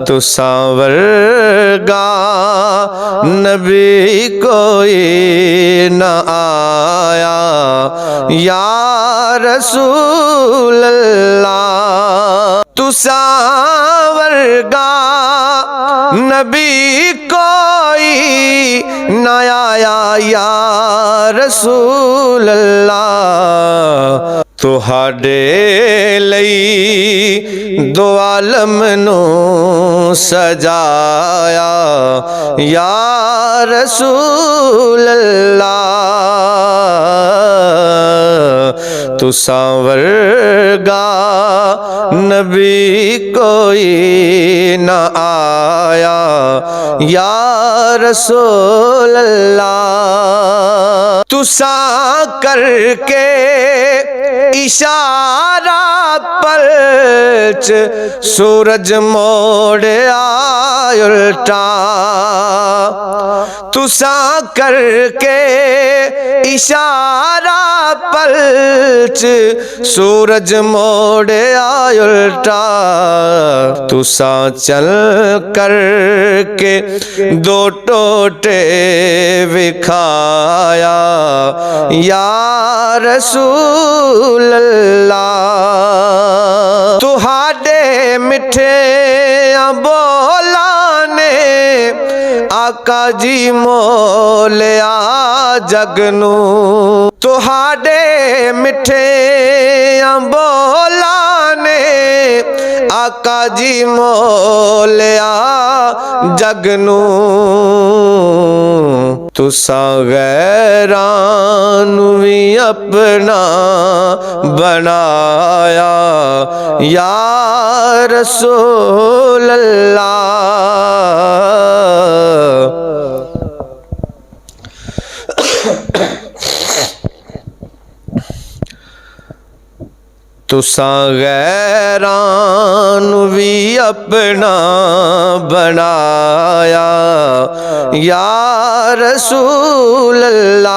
तो सांवरगा नबी कोई न आया या रसूल अल्लाह। तू सांवरगा नबी कोई न आया या रसूल अल्लाह। तुहाडे लई दो आलम नू सजाया या रसूल अल्लाह। तू सांवरगा नबी कोई न आया या रसूल अल्लाह। तुसा करके इशारा पलच सूरज मोड़या उल्टा। तुसा करके इशारा पलच सूरज मोड़या उल्टा। तुसा चल करके दो टोटे विखाया या रसूल अल्लाह। तुहाडे मिठे बोलाने आका जी मोलिया जगनू। तुहाडे मिठे बोलाने आका जी मोलिया जगनू। तुसा गैरां नू भी अपना बनाया या रसूल अल्लाह। तुसा गैरां नू भी अपना बनाया या रसूल अल्लाह।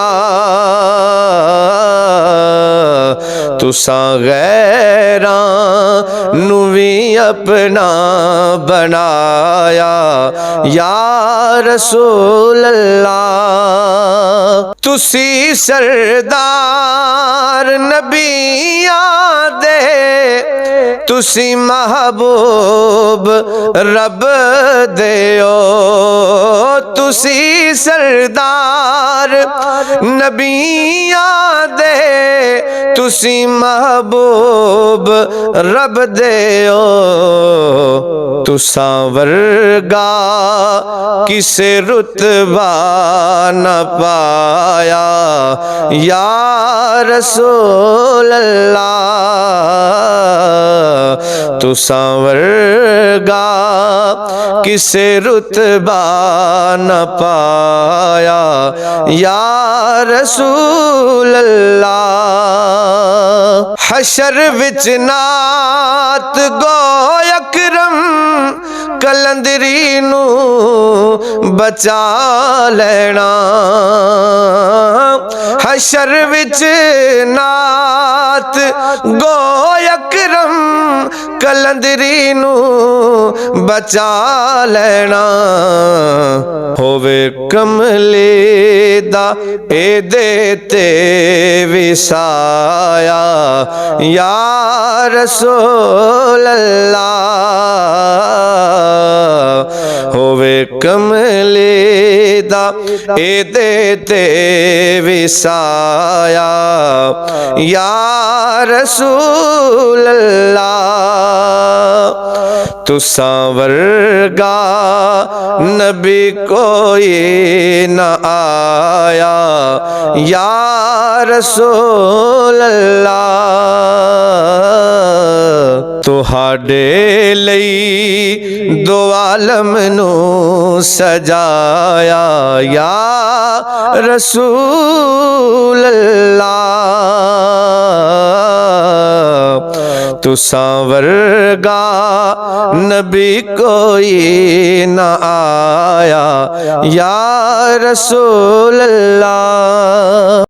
तुसा गैरां नू भी अपना बनाया या रसूल अल्लाह। तुसी सरदार नबियां दे तुसी महबूब रब देओ। तुसी सरदार नबियां दे तुसी महबूब रब देओ। तुसा वर्गा किसे रुतबा न पाया या रसूल अल्लाह। तुसा वर्गा किसे रुतबा न पाया या रसूल अल्लाह। हशर विच नात गो अकरम कलंदरी नू बचा लेना। हशर विच नात गो अकरम कलंदरी नू बचा लेना। होवे कमले दा एदे ते विसाया या रसूल अल्लाह। होवे कमले दा एदे ते विसाया या रसूल अल्लाह। तुसा वर्गा नबी कोई न आया या रसूल अल्लाह। तुहाडे लई दो आलम नू सजाया या रसूल अल्लाह। तुसा वर्गा नबी कोई न आया या रसूल अल्लाह।